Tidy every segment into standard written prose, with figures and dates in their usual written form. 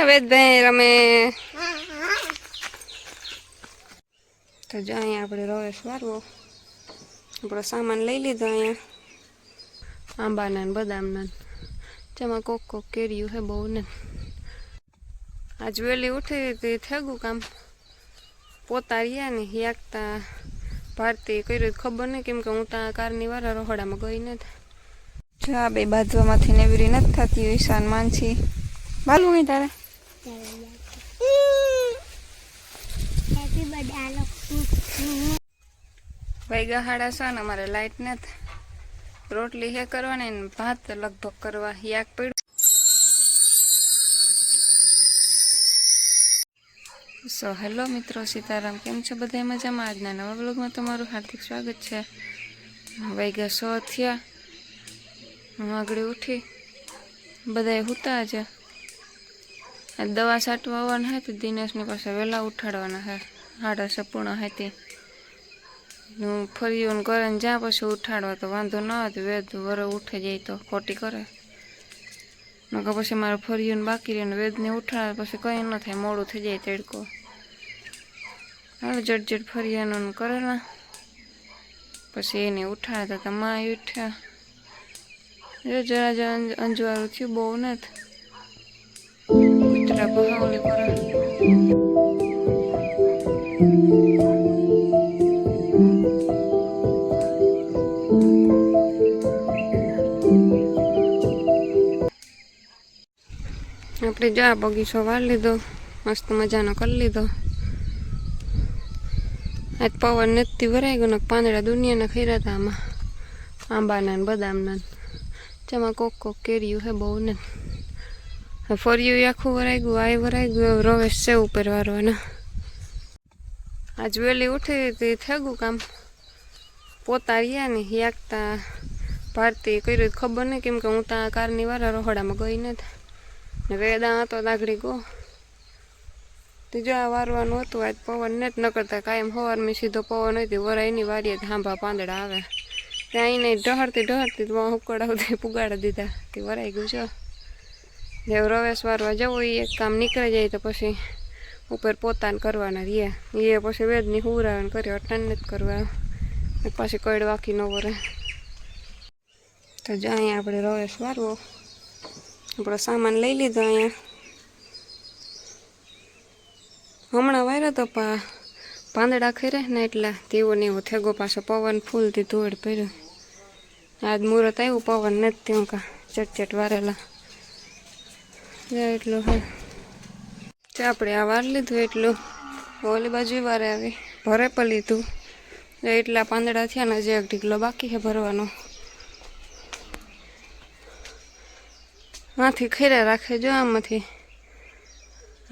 વેદભાઈ રમે તો જો અહીંયા આપણે રવેશ વારવો આપણો સામાન લઈ લીધો અહીંયા આંબાના ને બદામના જેમાં કોક કેરીયું હે બહુ ને આજ વહેલી ઉઠી હતી થેગું કામ પોતા રહ્યા ને યાકતા ભારતી કર્યું ખબર નહીં કેમ કે હું ત્યાં કારની વાળા રહોડામાં ગઈ નથી જો આ બે બાજુમાંથી નેવરી નથી થતી ઈશાન માનછી બાલું નહીં તારે ભાઈ ગહાડા છે ને અમારે લાઈટ નથી રોટલી હે કરવાની ને ભાત લગભગ કરવા યાક પડ્યું સો હેલો મિત્રો સીતારામ કેમ છો બધા મજામાં આજના નવા બ્લોગમાં તમારું હાર્દિક સ્વાગત છે વાગ્યા 100 થયા હું આગળ ઉઠી બધાએ હુતા છે દવા છાંટવા આવવાના હે તો દિનેશની પાસે વહેલા ઉઠાડવાના હે 6:30 પૂર્ણ હતી હું ફરીઓને કરે ને જ્યાં પછી ઉઠાડવા તો વાંધો ન હતો વેદ વરે ઉઠે જાય તો ખોટી કરે નકર પછી મારે ફરીઓને બાકી રહે ને વેદને ઉઠાડે પછી કંઈ ન થાય મોડું થઈ જાય તડકો હાલ જટ ફરિયાનું કરેલા પછી એને ઉઠાડતા હતા માં ઉઠ્યા જરા અંજવાળું થયું બહુ નથી કૂતરા બહાવલી કરે આપણે જો આ બગીચો વાર લીધો મસ્ત મજાનો કરી લીધો આજ પવન નથી ભરાઈ ગયો ને પાંદડા દુનિયાના ખીરા હતા આમાં આંબાના ને બદામના જેમાં કોક કેરીયું હે બહુ ને ફર્યું આખું ભરાઈ ગયું રવેશ છે ઉપર વારવાના આજ વહેલી ઉઠી હતી થેગું કામ પોતા રહ્યા ને યાકતા ભારતી કર્યું ખબર નહીં કેમ કે હું ત્યાં કારની વાળા રહોડામાં ગઈ નથી ને વેદા હતો લાગડી ગો તો જો આ વારવાનું હતું આજ પવન નથી ન કરતા કાયમ સવારમાં સીધો પવન હતી વરાયની વારીએ હાંભા પાંદડા આવે ત્યાં એને ઢહરતી હુકડાવતી પુગાડી દીધા કે વરાઈ ગયું છે જેવ રવેશ વારવા જવું એ એક કામ નીકળી જાય તો પછી ઉપર પોતાને કરવાના રહ્યા એ પછી વેદની હુરાવે કર્યો અટાણ નથી કરવા પછી કઈડ વાકી ન વરે તો જો અહીંયા આપણે રવેશ વારવો આપણો સામાન લઈ લીધો અહીંયા હમણાં વાર્યો તો પાંદડા ખેરે ને એટલે તેવો ને એવો થેગો પાછો પવન ફૂલથી ધોળ પડ્યો આજ મુહૂર્ત આવ્યું પવન નથી થયું કા ચટચટ વારેલા એટલું હા આપણે આ વાર લીધું એટલું ઓલી બાજુ વારે આવી ભરે પણ લીધું એટલા પાંદડા થયા ને હજી 1 ઢીકલો બાકી છે ભરવાનો આથી ખેરા રાખે જો આમાંથી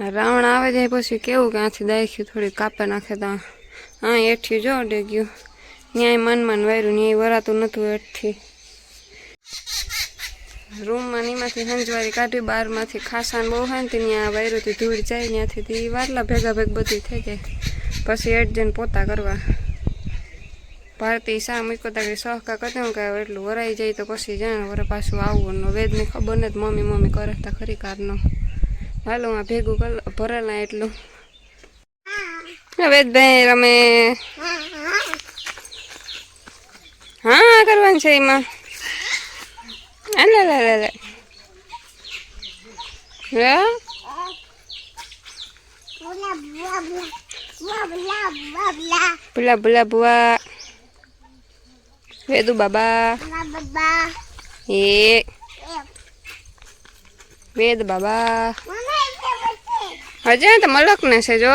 રાવણ આવે જાય પછી કેવું કે આથી દાખ્યું થોડી કાપે નાખે તો હા એઠ્યું જો અડે ગયું ન્યાય મન વાર્યું ન્યાય વરાતું નહોતું એઠથી રૂમમાં નીમાંથી હંજવારી કાઢી બહારમાંથી ખાસાને બહુ હોય ને ત્યાં વાયરુંથી ધૂળ જાય ત્યાંથી વારલા ભેગા બધી થઈ જાય પછી એટ જઈને પોતા કરવા ભારતી શા મૂકો તાકી સહકા કરતા કે એટલું વરાઈ જાય તો પછી જાણે વરે પાછું આવવું વેદને ખબર નથી મમ્મી કરે તા ખરી કારનો હાલો આ ભેગું ભરેલા એટલું વેદભાઈ રમે હા કરવાનું છે એમાં ભૂલા ભુવા વેદુ બાબા એ વેદ બાબા હજે તો મલક ને છે જો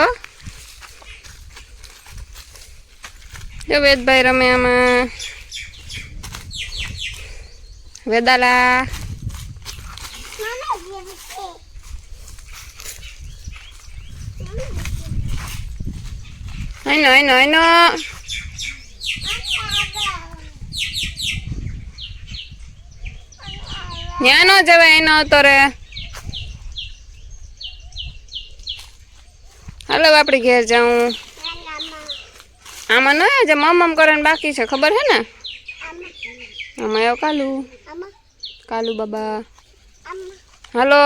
વેદભાઈ રમે આમાં વેદાલા આઈનો ન્યા નો જવાય એનો તો રે હાલો આપણે ઘેર જાઉં આમાં ન જે મમ કરવાનું બાકી છે ખબર હે ને આમાં આવ્યો કાલુ બાબા હાલો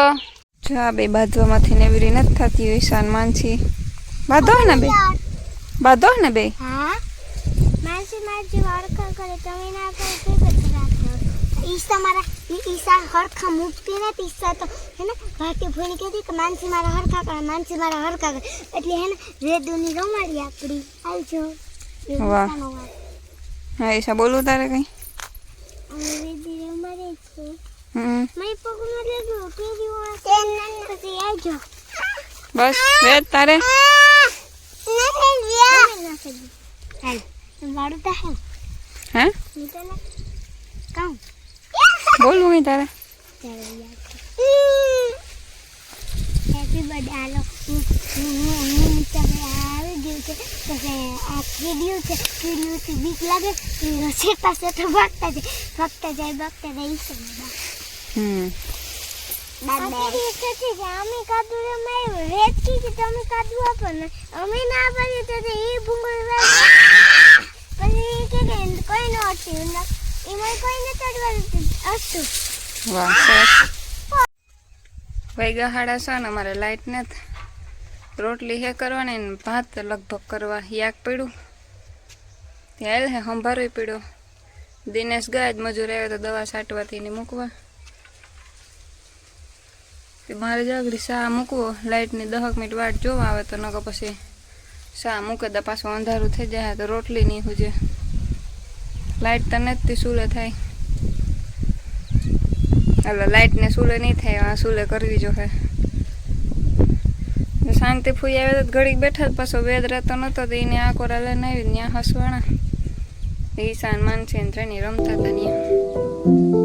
જો આ બે બાંધવામાંથી ને એવી નથી થતી હોય ઈશાન માનસી બાંધો ને બે બાંધો ને બે હા માસી માસી હરખા કરે તમે ના કરો તો બચરાતો ઈસા મારા ઈસા હરખા મુકતી ને ઈસા તો હે ને ભાટી ભૂણી કહેતી કે માનસી મારા હરખા કરે માનસી મારા હરખા કરે એટલે હે ને રેદુની રમાડી આપડી આવજો વાહ હા ઈશા બોલું તારે કઈ રેદી રમાડે છે હમ મેં પગમાં લેજો કેરી વાળા તેન પછી આવજો બસ વેદ તારે વાળું તો હે હે નીતેલા કામ બોલવું કઈ તારે હેપી બર્થડે આલો હું તમે આવી ગયું છે તો આ કીડ્યું છે બીક લાગે સેટા સેટા ભાગતા જાય હમ અમે કાદુ રેત કીધી તમે કાદુ આપો ને અમે ના પાડીએ તો એ ભૂંગળ પછી કે કોઈ ન અટ્યું એમાં કોઈને ચડવાનું અસ્તું વાહ સરસ વૈગા હાડા છે ને અમારે લાઇટ નથી રોટલી હે કરવાની ને ભાત લગભગ કરવા યાક પડ્યું ત્યાં હે સંભારવી પડ્યો દિનેશ ગયા જ મજૂર આવ્યો તો દવા છાંટવાથી ને મૂકવા મારે જાગડી શા મૂકવો લાઇટની 10 મિનિટ વાટ જોવા આવે તો નકર પછી શા મૂકે તો પાછું અંધારું થઈ જાય તો રોટલી નહીં હુજે લાઇટ તો નથી સુલે થાય એટલે લાઇટને સુલે નહીં થાય આ સુલે કરવી જોઈએ શાંતિ ફૂઈ આવે તો ઘડીક બેઠા જ પાછો વેદ રહેતો નહોતો તો એને આ કોરા લઈને આવી ત્યાં હસવાણા ઈશાન માનસી ને ત્રણેય રમતા હતા ત્યાં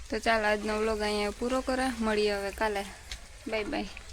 તો ચાલો આજનો વ્લોગ અહીંયા પૂરો કરા મળીએ હવે કાલે બાય બાય